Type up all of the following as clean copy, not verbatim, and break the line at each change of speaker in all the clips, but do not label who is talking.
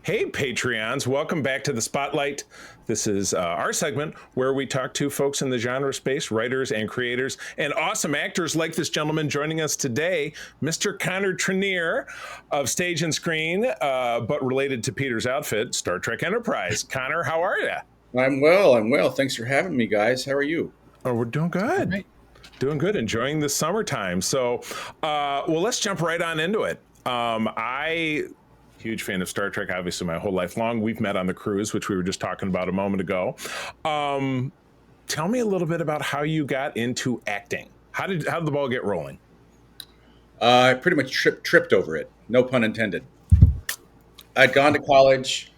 Hey, Patreons, welcome back to the Spotlight. This is our segment where we talk to folks in the genre space, writers and creators, and awesome actors like this gentleman joining us today, Mr. Connor Trinneer of Stage and Screen, but related to Peter's outfit, Star Trek Enterprise. Connor, how are you?
I'm well. I'm well. Thanks for having me, guys. How are you?
Oh, we're doing
All
good.
right.
Doing good, enjoying the summertime. So, well, let's jump right on into it. I huge fan of Star Trek, obviously my whole life long. We've met on the cruise, which we were just talking about a moment ago. Um, Tell me a little bit about how you got into acting. How did the ball get rolling?
I pretty much tripped over it. No pun intended. I'd gone to college,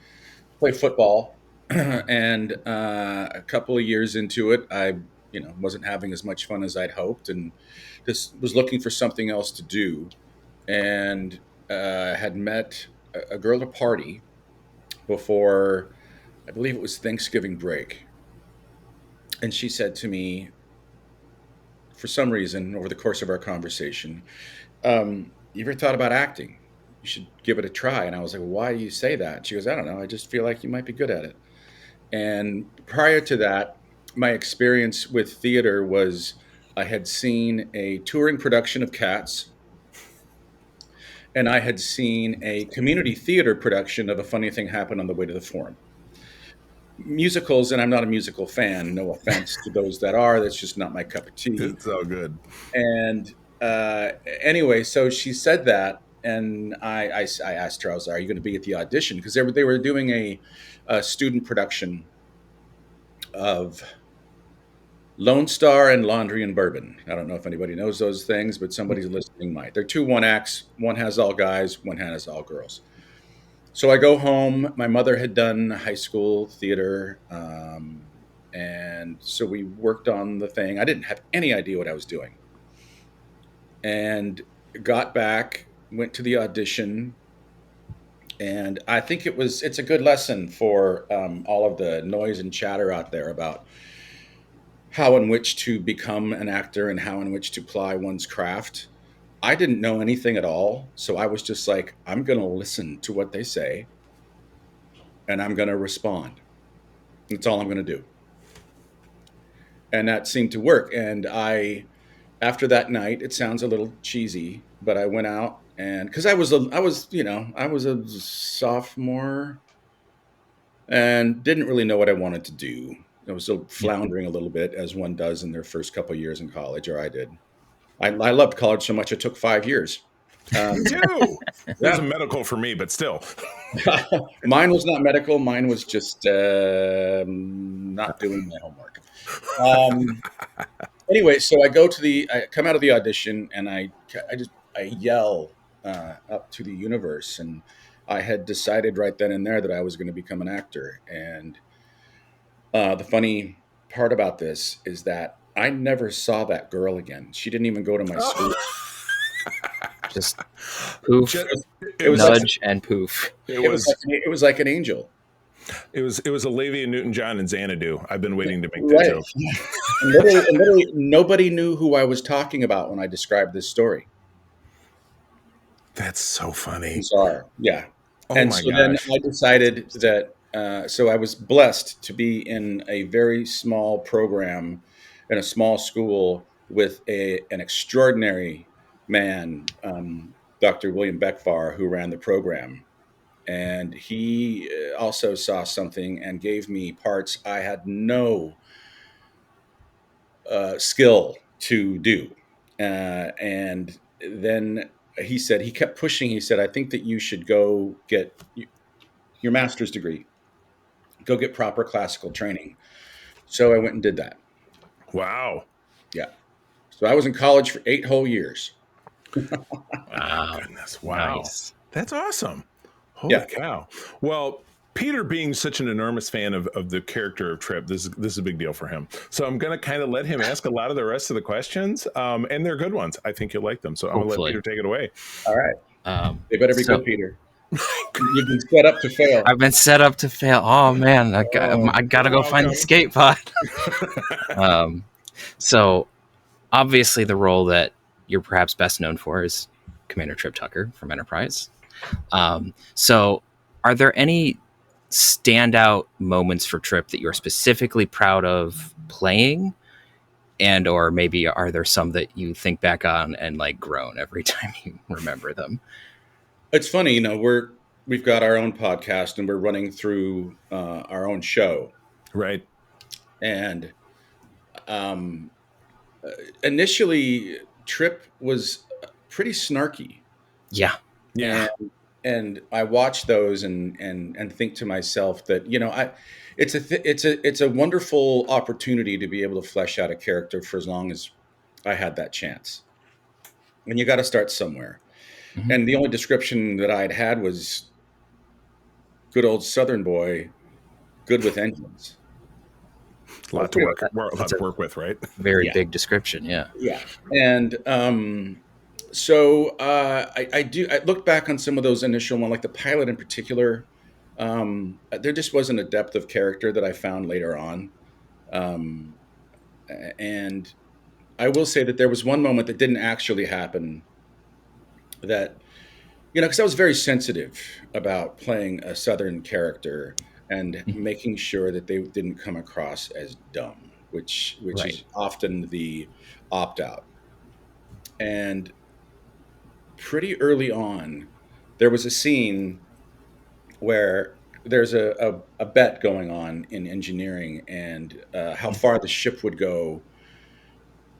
played football, and a couple of years into it, I wasn't having as much fun as I'd hoped, and just was looking for something else to do. And had met a girl at a party before, I believe it was Thanksgiving break, and she said to me, for some reason, over the course of our conversation, you ever thought about acting? You should give it a try. And I was like, why do you say that? She goes, I don't know. I just feel like you might be good at it. And prior to that, my experience with theater was I had seen a touring production of Cats, and I had seen a community theater production of A Funny Thing Happened on the Way to the Forum. Musicals, and I'm not a musical fan, no offense to those that are, that's just not my cup of tea.
It's all good.
And anyway, so she said that, and I asked her, I was like, "Are you going to be at the audition?" Because they were doing a student production of Lone Star and Laundry and Bourbon. I don't know if anybody knows those things, but somebody's listening might. They're two one acts. One has all guys, one has all girls. So I go home. My mother had done high school theater, and so we worked on the thing. I didn't have any idea what I was doing. And got back, went to the audition, and I think it's a good lesson for all of the noise and chatter out there about how in which to become an actor and how in which to ply one's craft. I didn't know anything at all, so I was just like, I'm going to listen to what they say and I'm going to respond. That's all I'm going to do. And that seemed to work. And after that night, it sounds a little cheesy, but I went out, and because I was a sophomore and didn't really know what I wanted to do. I was still floundering a little bit, as one does in their first couple of years in college, or I did. I loved college so much it took 5 years.
Me too. It was a
Yeah,
medical for me, but still.
mine was not medical. Mine was just not doing my homework. Um, anyway, so I come out of the audition, and I yell up to the universe, and I had decided right then and there that I was going to become an actor. And the funny part about this is that I never saw that girl again. She didn't even go to my school.
Just poof,
Just,
It
it
was
was
nudge, and poof.
it
it was like,
was
it was like an angel,
it was Olivia Newton-John and Xanadu. I've been waiting to make that
right?
joke.
And literally, nobody knew who I was talking about when I described this story.
That's so funny.
Bizarre, yeah.
Oh
And
my
so then
gosh.
I decided that. So I was blessed to be in a very small program in a small school with an extraordinary man, Dr. William Beckvar, who ran the program. And he also saw something and gave me parts I had no skill to do. And then he kept pushing. He said, I think that you should go get your master's degree, go get proper classical training. So I went and did that.
Wow.
Yeah. So I was in college for 8 whole years.
Oh my
Wow.
goodness. Wow.
Nice.
That's awesome. Holy
Yeah.
cow. Well, Peter being such an enormous fan of the character of Trip, this is a big deal for him. So I'm going to kind of let him ask a lot of the rest of the questions, and they're good ones. I think you'll like them. So I'm going to let
Hopefully.
Peter take it away.
All right.
Um,
They better be
so
good, Peter. You've been set up to fail.
I've been set up to fail. Oh man, I gotta
You're
go find the
welcome.
skate pod. um, so obviously the role that you're perhaps best known for is Commander Trip Tucker from Enterprise. So are there any standout moments for Trip that you're specifically proud of playing? And or maybe are there some that you think back on and like groan every time you remember them?
It's funny, we've got our own podcast and we're running through our own show,
Right.
and um, initially Trip was pretty snarky,
Yeah.
Yeah.
and I watch those and think to myself that it's a wonderful opportunity to be able to flesh out a character for as long as I had that chance. And you got to start somewhere.
Mhm.
And the only description that I'd had was good old Southern boy, good with engines.
A lot to
Okay,
work. A lot
That's
to
a
work with, right?
very
yeah,
big description. Yeah.
yeah. And I looked back on some of those initial one, like the pilot in particular. There just wasn't a depth of character that I found later on. Um, and I will say that there was one moment that didn't actually happen that, because I was very sensitive about playing a Southern character and
Mhm.
making sure that they didn't come across as dumb, which
Right.
is often the opt out. And pretty early on, there was a scene where there's a bet going on in engineering and how far the ship would go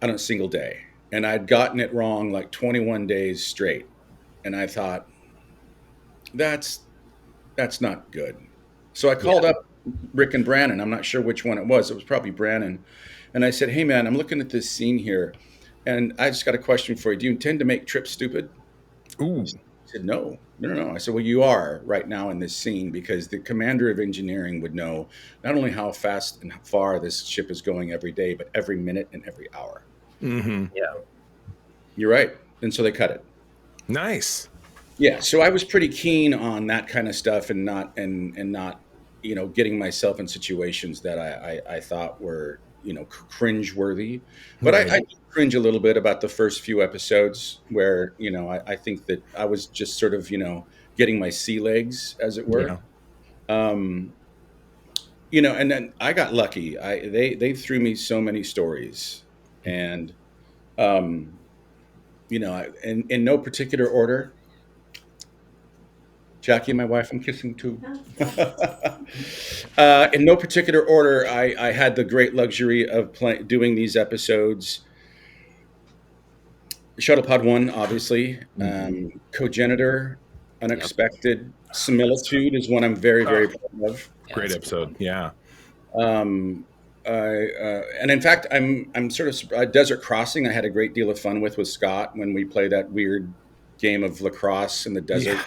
on a single day. And I'd gotten it wrong like 21 days straight. And I thought, that's that's not good. So I
Yeah.
called up Rick and Brannon. I'm not sure which one it was. It was probably Brannon. And I said, hey, man, I'm looking at this scene here. And I just got a question for you. Do you intend to make Trip stupid? He
Ooh.
said, no, no, no, no. I said, well, you are right now in this scene because the commander of engineering would know not only how fast and how far this ship is going every day, but every minute and every hour.
Mm-hmm.
Yeah.
You're right. And so they cut it.
Nice.
Yeah, so I was pretty keen on that kind of stuff and not getting myself in situations that I thought were cringe worthy. But I
Right.
did cringe a little bit about the first few episodes where I think that I was just sort of getting my sea legs, as it were.
Yeah.
Um, and then I got lucky. They threw me so many stories, and um, in no particular order. Jackie, my wife, I'm kissing too. In no particular order, I had the great luxury of doing these episodes. Shuttlepod 1, obviously.
Mhm.
Cogenitor,
Yep.
Unexpected. Similitude is one I'm very,
Oh,
very proud of.
Yeah,
great
that's a good
episode.
one.
Yeah.
Um, and in fact, I'm sort of Desert Crossing. I had a great deal of fun with Scott when we play that weird game of lacrosse in the
Yeah.
desert.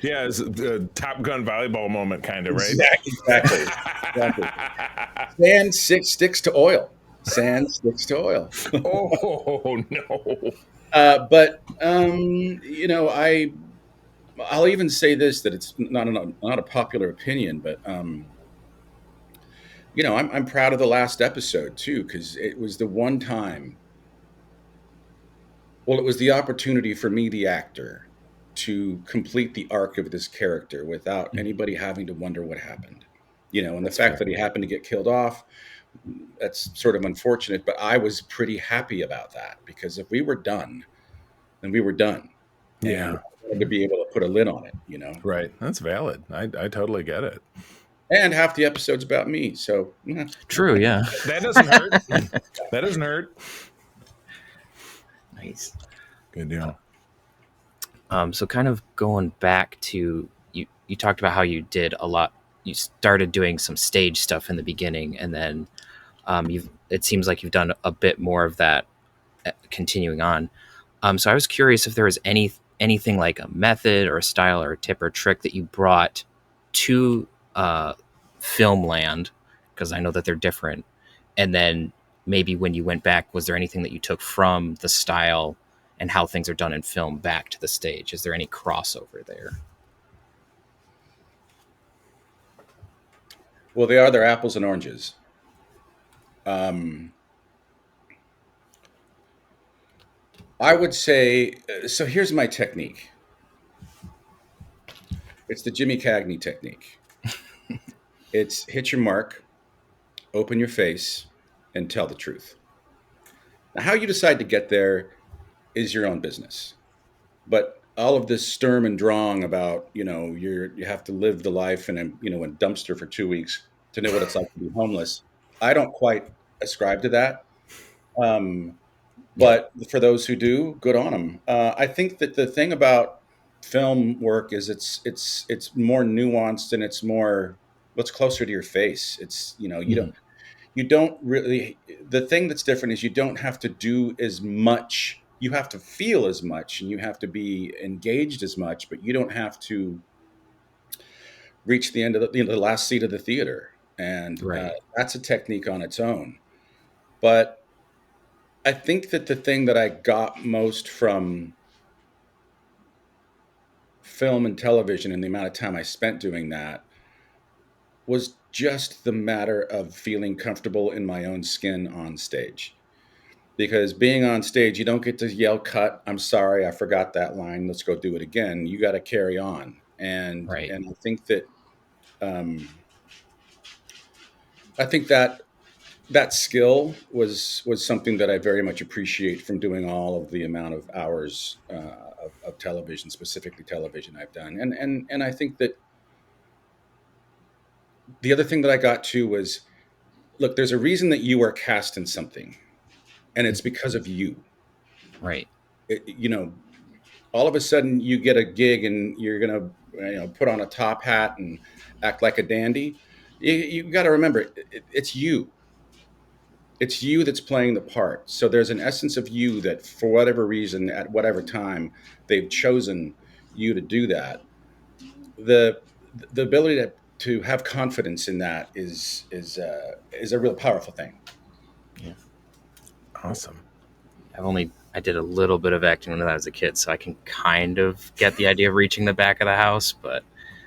Yeah. It's the Top Gun volleyball moment, kind of, right?
Exactly. Exactly. Sand sticks to oil. Sand sticks to oil.
Oh, no.
But I'll even say this, that it's not a popular opinion, but I'm proud of the last episode too, because it was the one time. Well, it was the opportunity for me, the actor, to complete the arc of this character without
Mhm.
anybody having to wonder what happened. And the
That's
fact
fair.
that he happened to get killed off, that's sort of unfortunate, but I was pretty happy about that because if we were done, then we were done. And
Yeah.
I wanted to be able to put a lid on it,
Right. That's valid. I totally get it.
And half the episode's about me. So,
True. Yeah.
That doesn't hurt. That doesn't hurt.
Nice.
Good deal.
So kind of going back to you talked about how you did a lot. You started doing some stage stuff in the beginning, and then it seems like you've done a bit more of that continuing on. So I was curious if there was anything like a method or a style or a tip or trick that you brought to film land, because I know that they're different. And then maybe when you went back, was there anything that you took from the style and how things are done in film back to the stage? Is there any crossover there?
well, they are their apples and oranges. Um, I would say, so here's my technique. It's the Jimmy Cagney technique. It's hit your mark, open your face, and tell the truth. Now, how you decide to get there is your own business. But all of this sturm and drang about, you have to live the life in a dumpster for 2 weeks to know what it's like to be homeless. I don't quite ascribe to that. Um, but for those who do, good on them. I think that the thing about film work is it's more nuanced, and it's more what's closer to your face. It's you don't really, the thing that's different is you don't have to do as much. You have to feel as much, and you have to be engaged as much, but you don't have to reach the end of the last seat of the theater. And
Right.
that's a technique on its own. But I think that the thing that I got most from film and television, and the amount of time I spent doing that, was just the matter of feeling comfortable in my own skin on stage. Because being on stage, you don't get to yell, cut, I'm sorry, I forgot that line, let's go do it again. You got to carry on. And
Right.
and um, I think that skill was something that I very much appreciate from doing all of the amount of hours of television, specifically television, I've done. And I think that the other thing that I got to was, look, there's a reason that you are cast in something, and it's because of you.
Right.
All of a sudden you get a gig and you're gonna put on a top hat and act like a dandy. You got to remember, it's you. It's you that's playing the part. So there's an essence of you that, for whatever reason, at whatever time, they've chosen you to do that. The the ability to have confidence in that is a real powerful thing.
Yeah.
Awesome.
I did a little bit of acting when I was a kid, so I can kind of get the idea of reaching the back of the house. But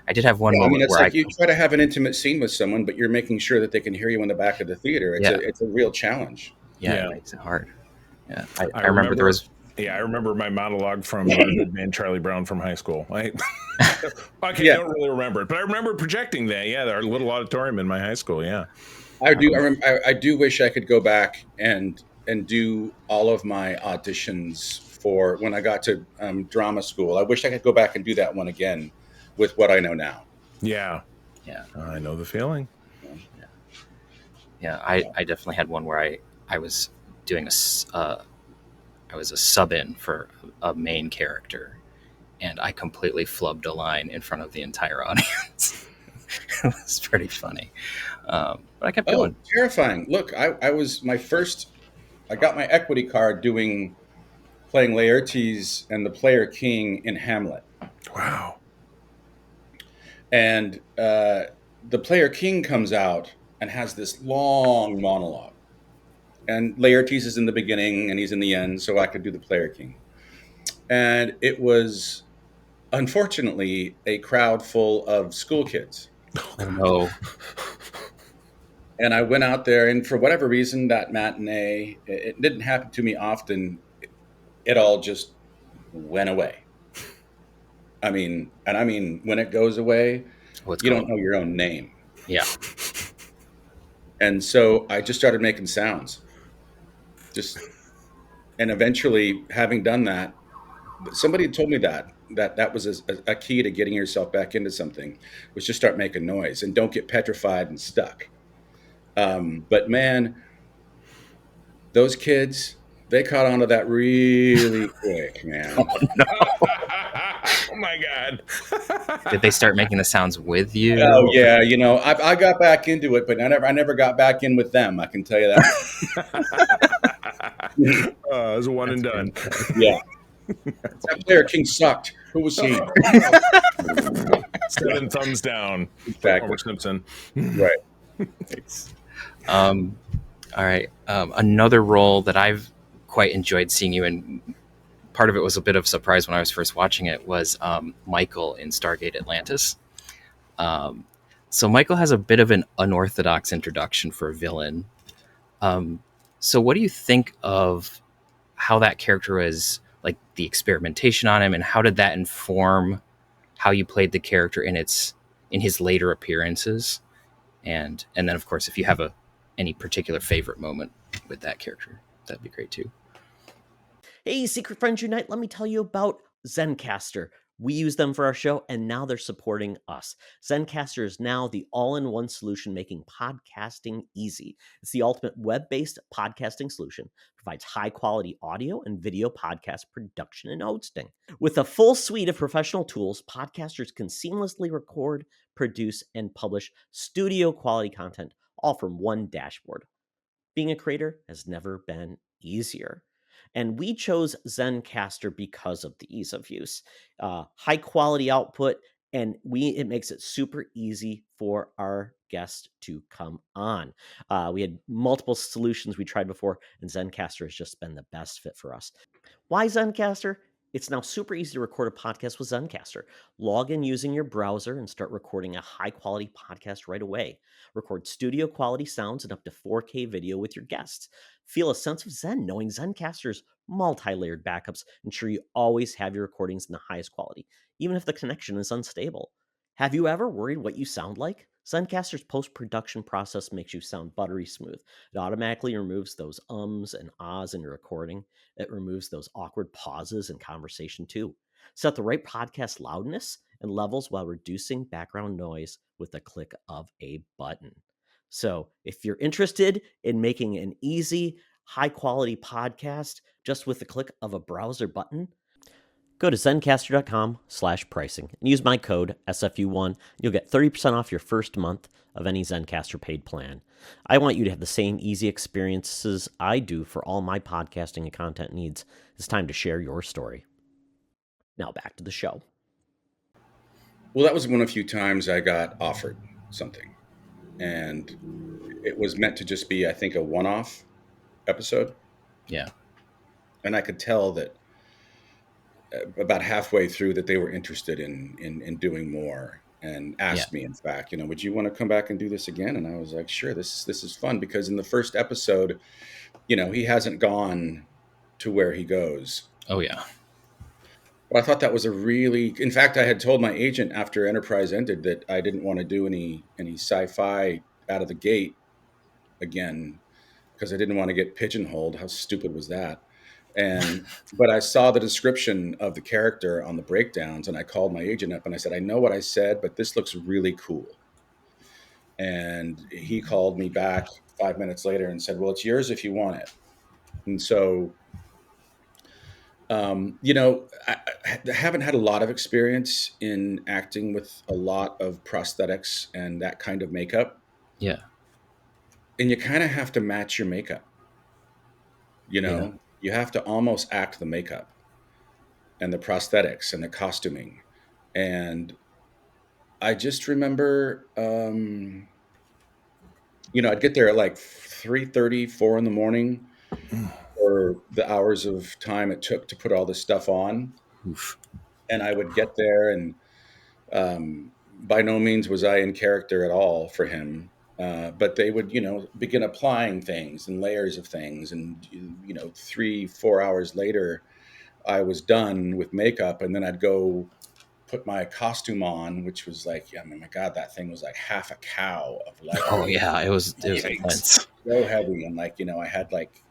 I did have one
Yeah, I mean,
moment
it's
where
like you try to have an intimate scene with someone, but you're making sure that they can hear you in the back of the theater.
yeah,
It's a real challenge.
yeah,
Yeah.
it makes it hard. Yeah,
I
I remember there
remember.
was
Yeah, I remember my monologue from Good Man Charlie Brown from high school. Okay, I
Yeah,
don't really remember it, but I remember projecting that. Yeah, our little auditorium in my high school. Yeah.
I do. I do wish I could go back and do all of my auditions for when I got to drama school. I wish I could go back and do that one again with what I know now.
Yeah.
yeah,
I know the feeling.
yeah. I definitely had one where I was doing I was a sub in for a main character, and I completely flubbed a line in front of the entire audience. It was pretty funny, but I kept
Oh,
going.
terrifying! Look, I was my first. I got my equity card playing Laertes and the player king in Hamlet.
Wow.
And the player king comes out and has this long monologue. And Laertes is in the beginning and he's in the end, so I could do the player king. And it was, unfortunately, a crowd full of school kids.
Oh no!
And I went out there, and for whatever reason, that matinee, it didn't happen to me often. It all just went away. I mean, when it goes away,
What's
you don't
going?
know your own name.
Yeah,
And so I just started making sounds. Just and eventually, having done that, somebody had told me that was a key to getting yourself back into something, was just start making noise and don't get petrified and stuck. But man, those kids, they caught on to that really quick, man.
Oh my God.
did they start making the sounds with you?
Oh yeah, I got back into it, but I never got back in with them. I can tell you that.
It was a one and done.
Yeah, that player king sucked. Who was he?
7 thumbs down for
Exactly.
Homer Simpson.
Right.
Um, all right. Another role that I've quite enjoyed seeing you in. Part of it was a bit of a surprise when I was first watching it. Was Michael in Stargate Atlantis. Um, so Michael has a bit of an unorthodox introduction for a villain. So what do you think of how that character was, like the experimentation on him, and how did that inform how you played the character in his later appearances, and then of course if you have any particular favorite moment with that character, that'd be great too.
Hey, Secret Friends Unite, let me tell you about Zencaster. We use them for our show, and now they're supporting us. Zencaster is now the all-in-one solution making podcasting easy. It's the ultimate web-based podcasting solution. Provides high-quality audio and video podcast production and hosting. With a full suite of professional tools, podcasters can seamlessly record, produce, and publish studio-quality content, all from one dashboard. Being a creator has never been easier. And we chose Zencaster because of the ease of use, high quality output, and it makes it super easy for our guests to come on. We had multiple solutions we tried before, and Zencaster has just been the best fit for us. Why Zencaster? It's now super easy to record a podcast with Zencaster. Log in using your browser and start recording a high-quality podcast right away. Record studio-quality sounds and up to 4K video with your guests. Feel a sense of zen knowing Zencaster's multi-layered backups ensure you always have your recordings in the highest quality, even if the connection is unstable. Have you ever worried what you sound like? Zencaster's post-production process makes you sound buttery smooth. It automatically removes those ums and ahs in your recording. It removes those awkward pauses in conversation too. Set the right podcast loudness and levels while reducing background noise with a click of a button. So if you're interested in making an easy, high-quality podcast just with the click of a browser button, go to Zencaster.com/pricing and use my code SFU1. You'll get 30% off your first month of any Zencaster paid plan. I want you to have the same easy experiences I do for all my podcasting and content needs. It's time to share your story. Now back to the show.
Well, that was one of the few times I got offered something. And it was meant to just be, I think, a one-off episode.
Yeah.
And I could tell that about halfway through that they were interested in doing more, and asked me, in fact, would you want to come back and do this again? And I was like, sure, this is fun, because in the first episode, he hasn't gone to where he goes.
Oh yeah.
But I thought that was in fact, I had told my agent after Enterprise ended that I didn't want to do any sci-fi out of the gate again, because I didn't want to get pigeonholed. How stupid was that? But I saw the description of the character on the breakdowns, and I called my agent up and I said, I know what I said, but this looks really cool. And he called me back 5 minutes later and said, well, it's yours if you want it. And so, I haven't had a lot of experience in acting with a lot of prosthetics and that kind of makeup.
Yeah.
And you kind of have to match your makeup. You have to almost act the makeup and the prosthetics and the costuming. And I just remember, I'd get there at like 3:30, 4 in the morning for the hours of time it took to put all this stuff on.
Oof.
And I would get there, and by no means was I in character at all for him. But they would, begin applying things and layers of things. And, 3-4 hours later, I was done with makeup, and then I'd go put my costume on, which was like, my God, that thing was like half a cow of leather.
Oh yeah, it was intense.
So heavy. And I had like,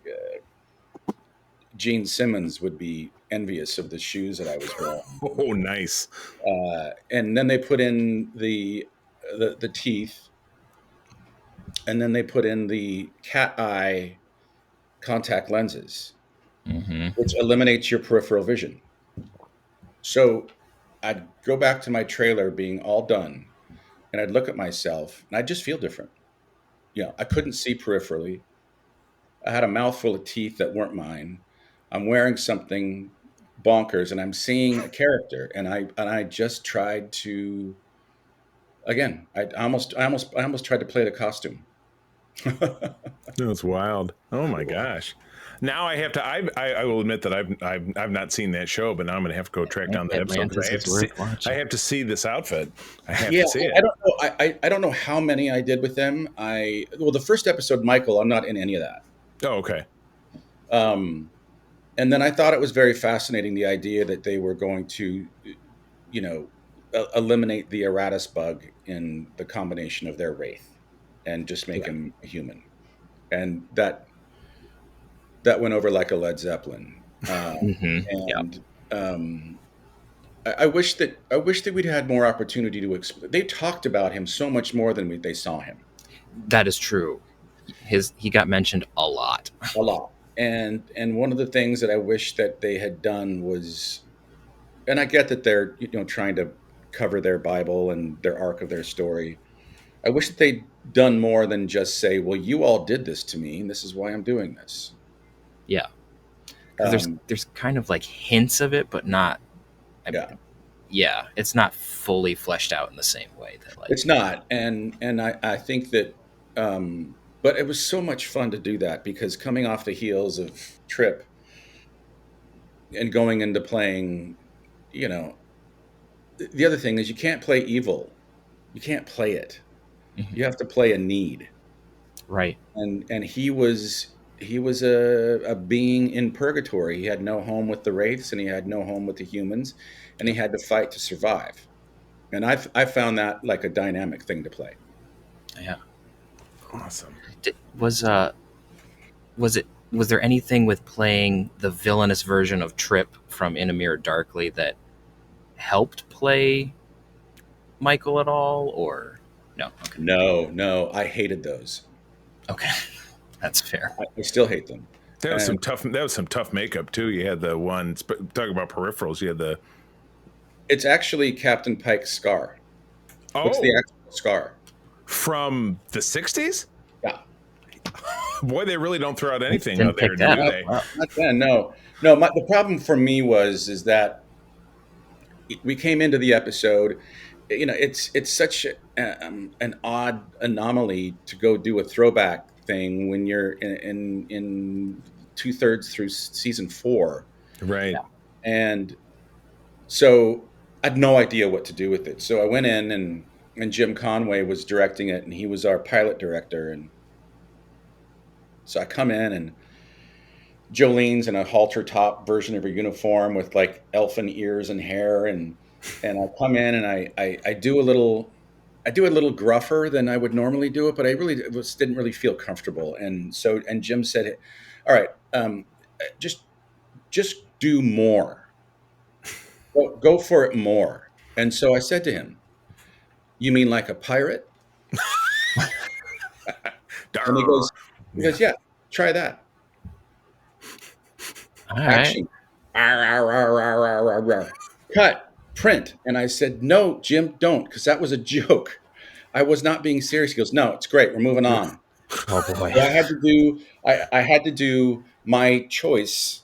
Gene Simmons would be envious of the shoes that I was wearing.
Oh, nice.
And then they put in the teeth. And then they put in the cat eye contact lenses, which eliminates your peripheral vision. So I'd go back to my trailer being all done, and I'd look at myself, and I'd just feel different. I couldn't see peripherally. I had a mouthful of teeth that weren't mine. I'm wearing something bonkers, and I'm seeing a character, and I just tried to. Again, I almost tried to play the costume.
That's wild. Oh my gosh. Now I have to. I will admit that I've not seen that show, but now I'm going to have to go track down that episode. I have to see this outfit. I have to see it.
I don't know. I don't know how many I did with them. The first episode, Michael, I'm not in any of that.
Oh, okay.
And then I thought it was very fascinating, the idea that they were going to, eliminate the Eratus bug in the combination of their wraith, and just make him human, and that went over like a Led Zeppelin.
Yeah,
And I wish that we'd had more opportunity to explain. They talked about him so much more than they saw him.
that is true. He got mentioned a lot.
A lot. And one of the things that I wish that they had done was, and I get that they're trying to cover their Bible and their arc of their story. I wish that they'd done more than just say, "Well, you all did this to me, and this is why I'm doing this."
Yeah, because
Um,
there's kind of like hints of it, but not.
yeah,
Yeah, it's not fully fleshed out in the same way that like.
it's not, and I think that, but it was so much fun to do that, because coming off the heels of Trip and going into playing, you know, the other thing is you can't play evil, you can't play it. You have to play a need.
Right.
And he was a being in purgatory. He had no home with the wraiths, and he had no home with the humans, and he had to fight to survive. And I found that like a dynamic thing to play.
Yeah.
Awesome.
Was there anything with playing the villainous version of Trip from In a Mirror Darkly that helped play Michael at all, or no? Okay.
No, I hated those.
Okay. That's fair.
I still hate them.
That was
And
some tough makeup too. You had the one talking about peripherals. You had the
it's actually Captain Pike's scar. It's the actual scar.
from the 60s.
Yeah.
Boy, they really don't throw out anything
Didn't
out there,
pick
do
that up.
they?
Wow.
Not then, no. The problem for me is that we came into the episode. It's such an odd anomaly to go do a throwback thing when you're in 2/3 through season 4,
Right.
and so I had no idea what to do with it. So I went in, and Jim Conway was directing it, and he was our pilot director, and so I come in, and Jolene's in a halter top version of her uniform with like elfin ears and hair, and I come in, and I do a little gruffer than I would normally do it, but I really didn't really feel comfortable. And Jim said, "All right, just do more. Go for it more." And so I said to him, "You mean like a pirate?" And he goes, "Yeah, try that."
All right.
Action. Arr, arr, arr, arr, arr, arr, arr. Cut. Print. And I said, "No, Jim, don't," because that was a joke. I was not being serious. He goes, "No, it's great. We're moving on."
Oh boy.
So I had to do my choice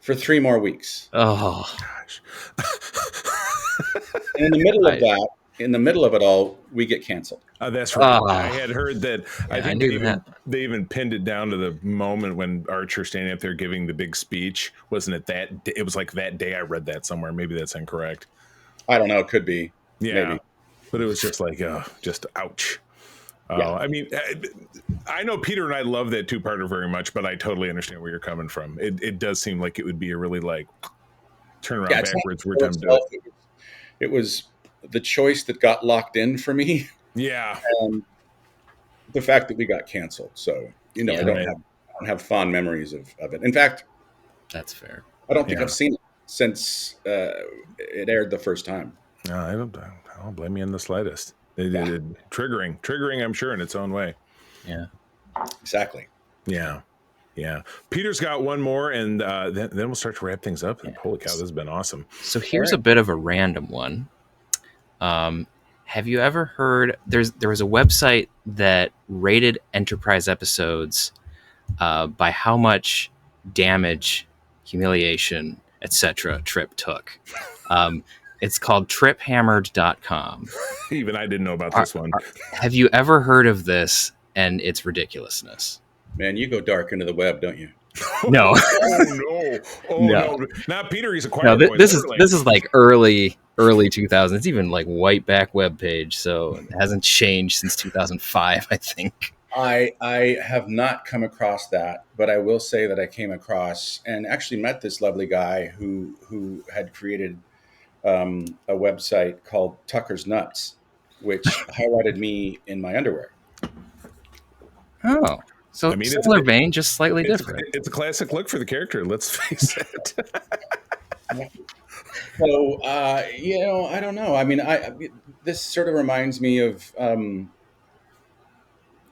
for 3 more weeks.
Oh.
Gosh.
And in the middle of it all, we get canceled.
That's right.
Oh.
I had heard that. I
Yeah,
think
I knew
they even pinned it down to the moment when Archer standing up there giving the big speech. Wasn't it that? It was like that day. I read that somewhere. Maybe that's incorrect.
I don't know. It could be.
Yeah,
Maybe.
but it was just like, just ouch.
Yeah.
I mean, I know Peter and I love that two-parter very much, but I totally understand where you're coming from. It does seem like it would be a really like turn around
It's not
backwards. We're
for
time to do it.
itself. It was the choice that got locked in for me,
Yeah,
and the fact that we got canceled. So
Yeah,
I don't have fond memories of it. In fact,
That's fair.
I don't think
Yeah.
I've seen it since it aired the first time.
no, I don't blame you in the slightest. They
Yeah.
did triggering. I'm sure in its own way.
Yeah.
Exactly.
Yeah. Peter's got one more, and then we'll start to wrap things up. And holy cow, this has been awesome.
So here's a bit of a random one. Have you ever heard? There was a website that rated Enterprise episodes by how much damage, humiliation, etc. Trip took. It's called triphammered.com.
Even I didn't know about this one.
Have you ever heard of this and its ridiculousn's?
Man, you go dark into the web, don't you?
No.
Oh
No.
no! Not Peter. He's a quiet
No,
boy.
this is like early 2000s. It's even like white back web page, so it hasn't changed since 2005, I think.
I have not come across that, but I will say that I came across and actually met this lovely guy who had created a website called Tucker's Nuts, which highlighted me in my underwear.
Oh, so
I mean,
similar vein, just slightly different.
it's a classic look for the character. Let's face it.
So, I don't know. I mean, this sort of reminds me of,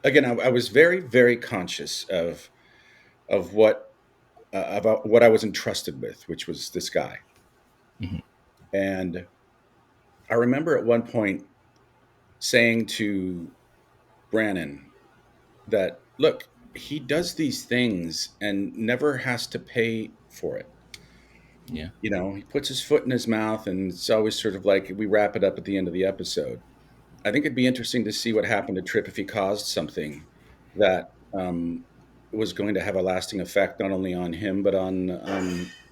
again, I was very, very conscious of what about what I was entrusted with, which was this guy.
Mhm.
And I remember at one point saying to Brannon that, look, he does these things and never has to pay for it.
Yeah.
He puts his foot in his mouth, and it's always sort of like we wrap it up at the end of the episode. I think it'd be interesting to see what happened to Trip if he caused something that was going to have a lasting effect not only on him but on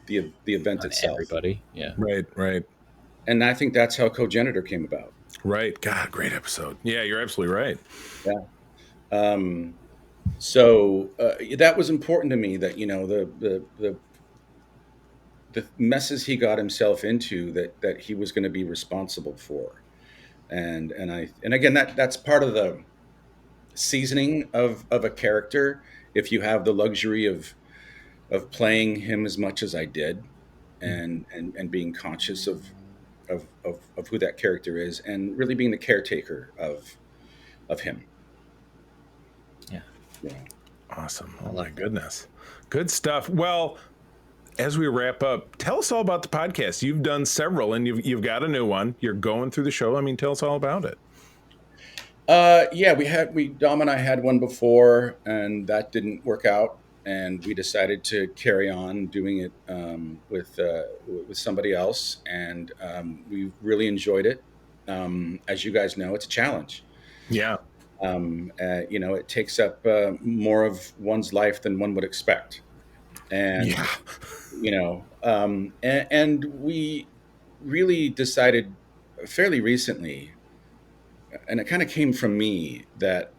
the event
On
itself.
everybody. Yeah.
Right.
And I think that's how Cogenitor came about.
Right. God, great episode. Yeah, you're absolutely right.
Yeah. So that was important to me, that the messes he got himself into, that he was going to be responsible for. And again, that's part of the seasoning of a character. If you have the luxury of playing him as much as I did, and being conscious of who that character is, and really being the caretaker of him.
Yeah.
Yeah.
Awesome.
I
Oh
love
my
that.
goodness. Good stuff. Well, as we wrap up, tell us all about the podcast. You've done several, and you've got a new one. You're going through the show. I mean, tell us all about it.
Yeah, Dom and I had one before, and that didn't work out, and we decided to carry on doing it with somebody else, and we really enjoyed it. As you guys know, it's a challenge.
Yeah.
It takes up more of one's life than one would expect, and
Yeah.
and we really decided fairly recently, and it kind of came from me, that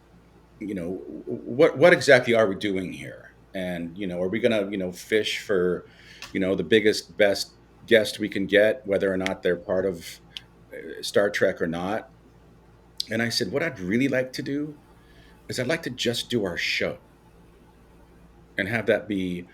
what exactly are we doing here? And are we gonna fish for the biggest, best guest we can get, whether or not they're part of Star Trek or not? And I said, what I'd really like to do is I'd like to just do our show and have that be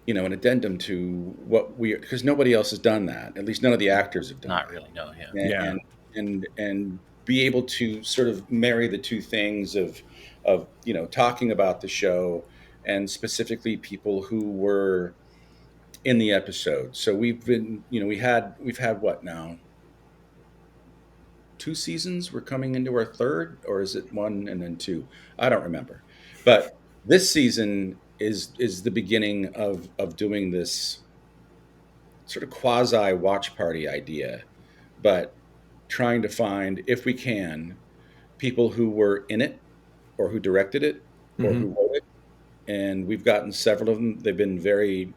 an addendum to what because nobody else has done that. At least none of the actors have done
Not
that.
really. No. Yeah.
Yeah.
And be able to sort of marry the two things of talking about the show, and specifically people who were in the episode. So we've had what now, 2 seasons? We're coming into our third, or is it one and then two? I don't remember. But this season is the beginning of doing this sort of quasi watch party idea, but trying to find, if we can, people who were in it, or who directed it, or
Mm-hmm.
who wrote it. And we've gotten several of them. They've been very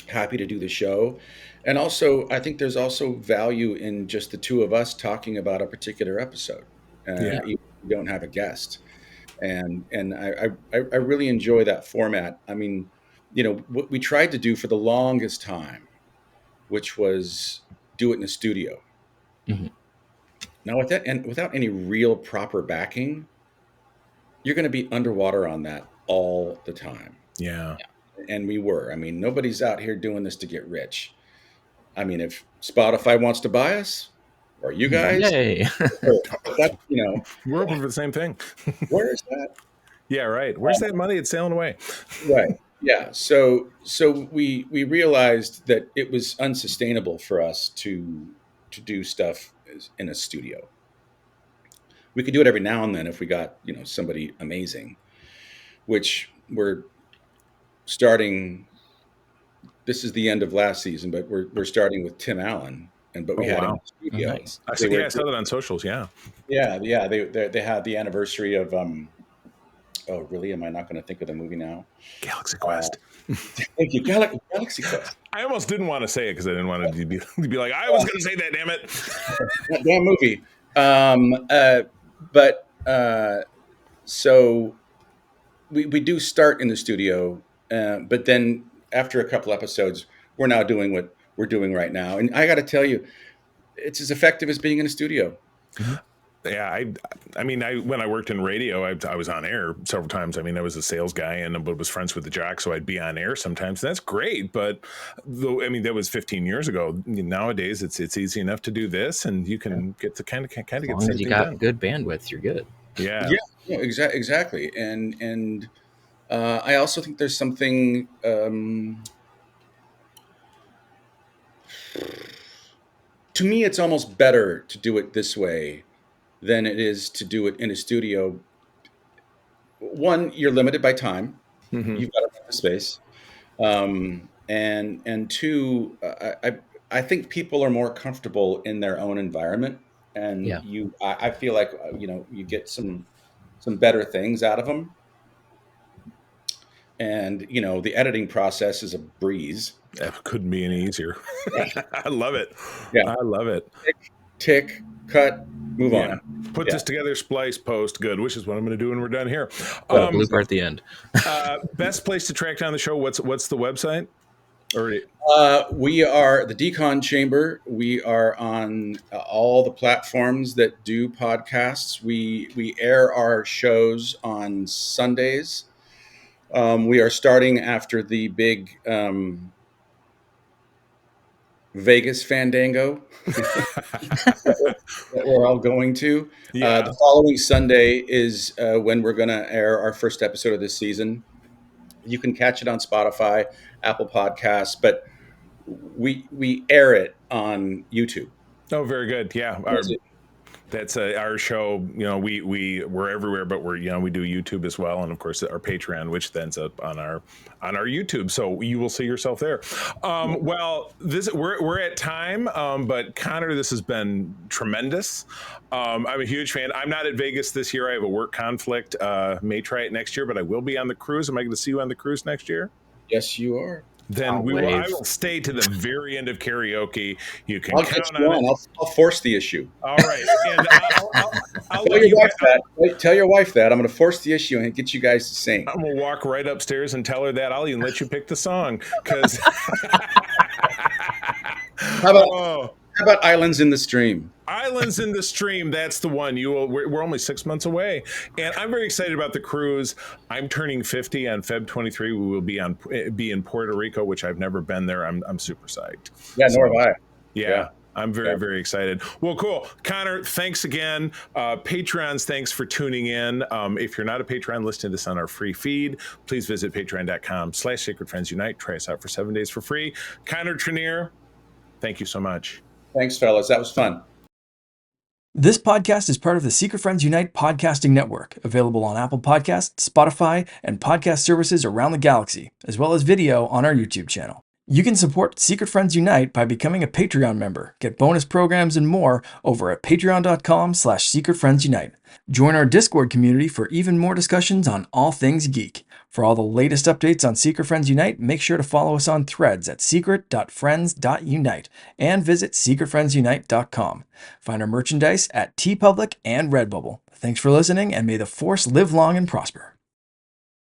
happy to do the show. And also, I think there's also value in just the two of us talking about a particular episode.
Yeah.
Even if we don't have a guest. And I really enjoy that format. I mean, what we tried to do for the longest time, which was do it in a studio.
Mhm.
Now, without any real proper backing, you're going to be underwater on that all the time.
Yeah.
And we were. I mean, nobody's out here doing this to get rich. I mean, if Spotify wants to buy us, or you guys,
Yay.
or that,
We're open for the same thing.
where is that?
Yeah. Right. Where's that money? It's sailing away.
Right. Yeah. So we realized that it was unsustainable for us to do stuff in a studio. We could do it every now and then if we got somebody amazing, which we're starting. This is the end of last season, but we're starting with Tim Allen, but we
Oh,
had him in
wow.
the studio.
Nice.
I
They were-
saw that on socials. Yeah.
yeah. They had the anniversary of Oh, really? Am I not going to think of the movie now?
Galaxy Quest.
Thank you, Galaxy Quest.
I almost didn't want to say it because I didn't want to be like, I was going to say that, damn it.
That damn movie. But so we do start in the studio, but then after a couple episodes, we're now doing we're doing right now. And I got to tell you, it's as effective as being in a studio.
Yeah, I mean, when I worked in radio, I was on air several times. I mean, I was a sales guy and was friends with the jock, so I'd be on air sometimes. That's great, but I mean, that was 15 years ago. Nowadays, it's easy enough to do this, and you can get to kind of get the
As long
same
as you
thing
got
done.
good bandwidth, you're good.
Yeah.
Yeah, exactly. And I also think there's something. To me, it's almost better to do it this way than it is to do it in a studio. One, you're limited by time.
Mm-hmm.
You've got to rent the space. And two, I think people are more comfortable in their own environment, and
Yeah.
I feel like you get some better things out of them. And the editing process is a breeze.
That couldn't be any easier. I love it.
Yeah.
I love it.
Tick, cut, move on.
Put this together, splice, post, good, which is what I'm going to do when we're done here.
Blooper at the end.
Best place to track down the show. What's the website?
We are the Decon Chamber. We are on all the platforms that do podcasts. We air our shows on Sundays. We are starting after the big Vegas Fandango that we're all going to.
Yeah.
The following Sunday is when we're going to air our first episode of this season. You can catch it on Spotify, Apple Podcasts, but we air it on YouTube.
Oh, very good. Yeah. That's our show. We're everywhere, but we do YouTube as well, and of course our Patreon, which then's up on our YouTube. So you will see yourself there. Well, we're at time, but Connor, this has been tremendous. I'm a huge fan. I'm not at Vegas this year. I have a work conflict. May try it next year, but I will be on the cruise. Am I going to see you on the cruise next year?
Yes, you are.
Then I will stay to the very end of karaoke. You can count on it.
I'll force the issue.
All right. And I'll
tell your wife that. I'm going to force the issue and get you guys to sing.
I'm going to walk right upstairs and tell her that. I'll even let you pick the song. Because
How about Islands in the Stream?
Islands in the Stream, that's the one. We're only 6 months away, and I'm very excited about the cruise. I'm turning 50 on Feb 23. We will be in Puerto Rico, which I've never been there. I'm super psyched.
Yeah, nor have I.
Yeah. I'm very, very excited. Well, cool. Connor, thanks again. Patrons, thanks for tuning in. If you're not a Patreon, listen to this on our free feed. Please visit patreon.com/sacredfriendsunite. Try us out for 7 days for free. Connor Trinneer, thank you so much.
Thanks, fellas. That was fun.
This podcast is part of the Secret Friends Unite podcasting network, available on Apple Podcasts, Spotify, and podcast services around the galaxy, as well as video on our YouTube channel. You can support Secret Friends Unite by becoming a Patreon member, get bonus programs and more over at patreon.com/secretfriendsunite. Join our Discord community for even more discussions on all things geek. For all the latest updates on Secret Friends Unite, make sure to follow us on Threads at secret.friends.unite and visit secretfriendsunite.com. Find our merchandise at TeePublic and Redbubble. Thanks for listening, and may the Force live long and prosper.